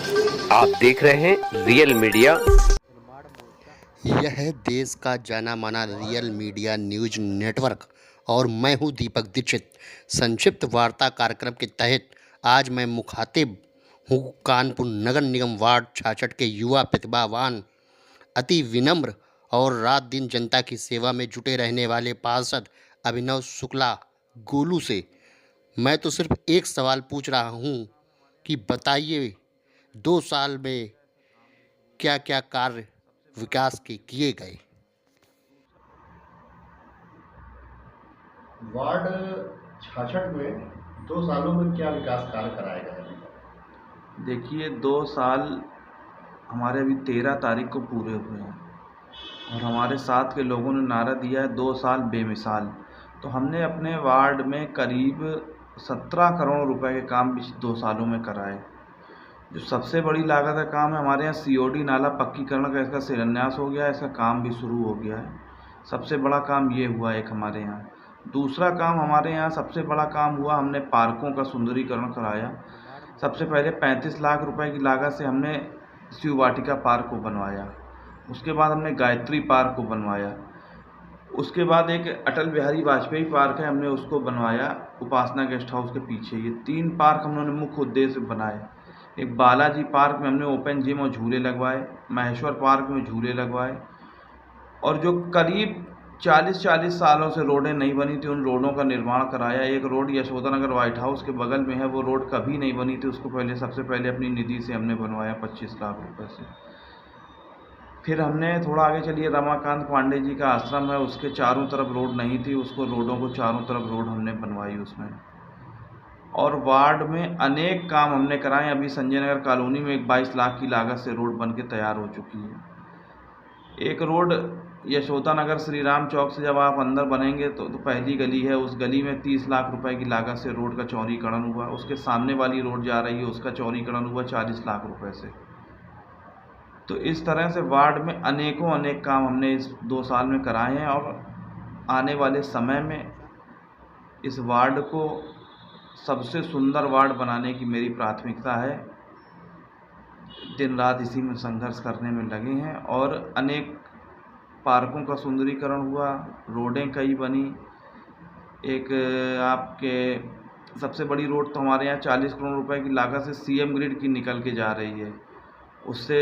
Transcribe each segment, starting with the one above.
आप देख रहे हैं रियल मीडिया। यह है देश का जाना माना रियल मीडिया न्यूज नेटवर्क और मैं हूं दीपक दीक्षित। संक्षिप्त वार्ता कार्यक्रम के तहत आज मैं मुखातिब हूं कानपुर नगर निगम वार्ड 66 के युवा प्रतिभावान, अति विनम्र और रात दिन जनता की सेवा में जुटे रहने वाले पार्षद अभिनव शुक्ला गोलू से। मैं तो सिर्फ एक सवाल पूछ रहा हूं कि बताइए 2 साल में क्या क्या कार्य विकास के किए गए। वार्ड 66 में 2 सालों में क्या विकास कार्य कराए गए हैं? देखिए 2 साल हमारे अभी 13 तारीख को पूरे हुए हैं और हमारे साथ के लोगों ने नारा दिया है 2 साल बेमिसाल। तो हमने अपने वार्ड में करीब 17 करोड़ रुपए के काम 2 सालों में कराए। जो सबसे बड़ी लागत का काम है हमारे यहाँ सीओडी नाला पक्कीकरण का, इसका शिलान्यास हो गया है, इसका काम भी शुरू हो गया है। सबसे बड़ा काम ये हुआ एक हमारे यहाँ। दूसरा काम हमारे यहाँ सबसे बड़ा काम हुआ, हमने पार्कों का सुंदरीकरण कराया। सबसे पहले 35 लाख रुपए की लागत से हमने शिव वाटिका पार्क को बनवाया। उसके बाद हमने गायत्री पार्क को बनवाया। उसके बाद एक अटल बिहारी वाजपेयी पार्क है, हमने उसको बनवाया उपासना गेस्ट हाउस के पीछे। ये 3 पार्क हमने मुख्य उद्देश्य बनाए। एक बालाजी पार्क में हमने ओपन जिम और झूले लगवाए, महेश्वर पार्क में झूले लगवाए, और जो करीब 40-40 सालों से रोडें नहीं बनी थी उन रोडों का निर्माण कराया। एक रोड यशोदानगर व्हाइट हाउस के बगल में है, वो रोड कभी नहीं बनी थी, उसको सबसे पहले अपनी निधि से हमने बनवाया 25 लाख रुपए से। फिर हमने थोड़ा आगे चलिए, रमाकांत पांडे जी का आश्रम है, उसके चारों तरफ रोड नहीं थी, उसको रोडों को चारों तरफ रोड हमने बनवाई उसमें। और वार्ड में अनेक काम हमने कराए। अभी संजय नगर कॉलोनी में एक 22 लाख की लागत से रोड बन के तैयार हो चुकी है। एक रोड यशोदा नगर श्री राम चौक से जब आप अंदर बनेंगे तो पहली गली है, उस गली में 30 लाख रुपए की लागत से रोड का चौड़ीकरण हुआ। उसके सामने वाली रोड जा रही है, उसका चौड़ीकरण हुआ 40 लाख रुपए से। तो इस तरह से वार्ड में अनेकों अनेक काम हमने इस 2 साल में कराए हैं और आने वाले समय में इस वार्ड को सबसे सुंदर वार्ड बनाने की मेरी प्राथमिकता है। दिन रात इसी में संघर्ष करने में लगे हैं और अनेक पार्कों का सुंदरीकरण हुआ, रोडें कई बनी। एक आपके सबसे बड़ी रोड तो हमारे यहाँ 40 करोड़ रुपए की लागत से सीएम ग्रिड की निकल के जा रही है। उससे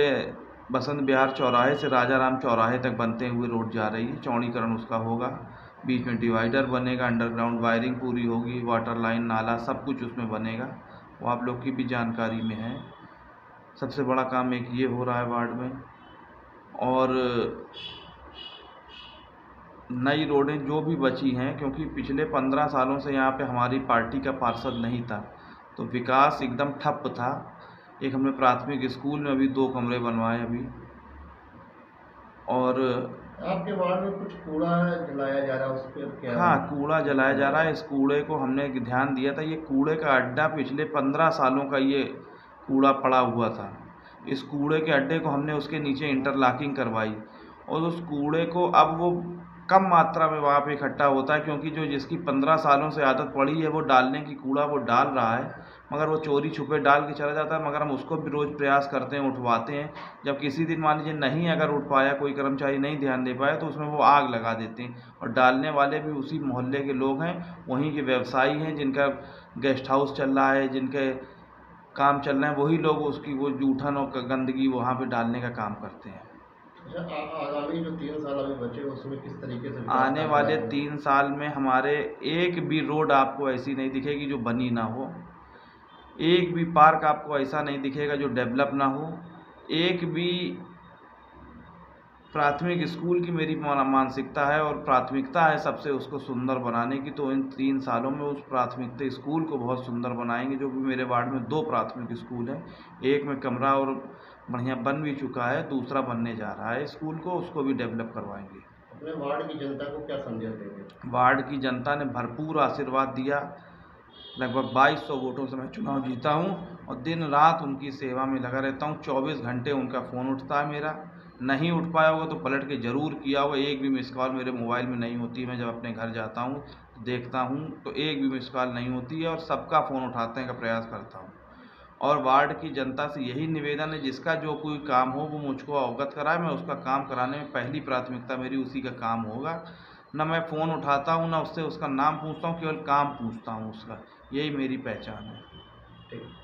बसंत विहार चौराहे से राजा राम चौराहे तक बनते हुए रोड जा रही है, चौड़ीकरण उसका होगा। बीच में डिवाइडर बनेगा, अंडरग्राउंड वायरिंग पूरी होगी, वाटर लाइन नाला सब कुछ उसमें बनेगा, वो आप लोग की भी जानकारी में है। सबसे बड़ा काम एक ये हो रहा है वार्ड में। और नई रोडें जो भी बची हैं, क्योंकि पिछले 15 सालों से यहाँ पे हमारी पार्टी का पार्षद नहीं था तो विकास एकदम ठप था। एक हमने प्राथमिक स्कूल में अभी 2 कमरे बनवाए अभी। और आपके वार्ड में कुछ कूड़ा जलाया जा रहा है, उस पर क्या? हाँ, कूड़ा जलाया जा रहा है। इस कूड़े को हमने ध्यान दिया था, ये कूड़े का अड्डा पिछले 15 सालों का ये कूड़ा पड़ा हुआ था। इस कूड़े के अड्डे को हमने उसके नीचे इंटरलॉकिंग करवाई और उस कूड़े को अब वो कम मात्रा में वहाँ पे इकट्ठा होता है, क्योंकि जो जिसकी 15 सालों से आदत पड़ी है वो डालने की कूड़ा वो डाल रहा है, मगर वो चोरी छुपे डाल के चला जाता है। मगर हम उसको भी रोज़ प्रयास करते हैं, उठवाते हैं। जब किसी दिन मान लीजिए नहीं अगर उठ पाया, कोई कर्मचारी नहीं ध्यान दे पाया, तो उसमें वो आग लगा देते हैं। और डालने वाले भी उसी मोहल्ले के लोग हैं, वहीं के व्यवसायी हैं, जिनका गेस्ट हाउस चल रहा है, जिनके काम चल रहे हैं, वही लोग उसकी वो जूठन और गंदगी वहाँ पे डालने का काम करते हैं। आगामी जो 3 साल अभी बचे उसमें किस तरीके से विकास आने वाले 3 साल में हमारे एक भी रोड आपको ऐसी नहीं दिखेगी जो बनी ना हो, एक भी पार्क आपको ऐसा नहीं दिखेगा जो डेवलप ना हो, एक भी प्राथमिक स्कूल की मेरी मानसिकता है और प्राथमिकता है सबसे उसको सुंदर बनाने की। तो इन 3 सालों में उस प्राथमिकता स्कूल को बहुत सुंदर बनाएंगे। जो भी मेरे वार्ड में 2 प्राथमिक स्कूल हैं, एक में कमरा और बढ़िया बन भी चुका है, दूसरा बनने जा रहा है स्कूल को, उसको भी डेवलप करवाएंगे। अपने वार्ड की जनता को क्या संदेश देंगे? वार्ड की जनता ने भरपूर आशीर्वाद दिया। लगभग 2200 वोटों से मैं चुनाव जीता हूं और दिन रात उनकी सेवा में लगा रहता हूं। 24 घंटे उनका फ़ोन उठता है मेरा। नहीं उठ पाया होगा तो पलट के ज़रूर किया होगा। एक भी मिस कॉल मेरे मोबाइल में नहीं होती। मैं जब अपने घर जाता हूं देखता हूं तो एक भी मिस कॉल नहीं होती है और सबका फ़ोन उठाने का प्रयास करता हूं। और वार्ड की जनता से यही निवेदन है, जिसका जो कोई काम हो वो मुझको अवगत कराए। मैं उसका काम कराने में पहली प्राथमिकता मेरी उसी का काम होगा। ना मैं फ़ोन उठाता हूँ, ना उससे उसका नाम पूछता हूँ, केवल काम पूछता हूँ उसका। यही मेरी पहचान है। ठीक।